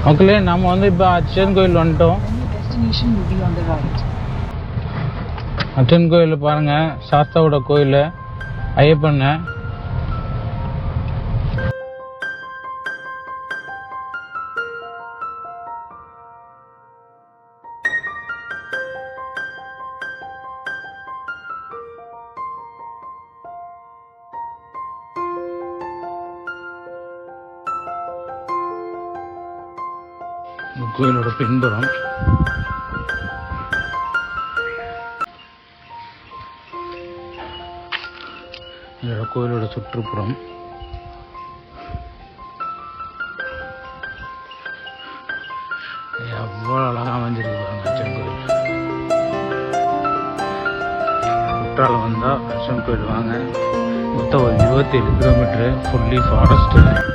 மக்களே நம்ம வந்து இப்போ அச்சன் கோயில் வந்துட்டோம். அச்சன் கோயில் பாருங்க, சாஸ்தாவோட கோயில், ஐயப்பன். கோயிலோட பின்புறம் இதோட கோயிலோட சுற்றுப்புறம் எவ்வளோ அழகாக அமைஞ்சிருக்கு பாருங்க. அச்சன் கோயில் குற்றாலம் வந்தால் அச்சன் கோயில் வாங்க. மொத்தம் ஒரு 27 கிலோமீட்டரு, ஃபுல்லி ஃபாரஸ்ட்டு.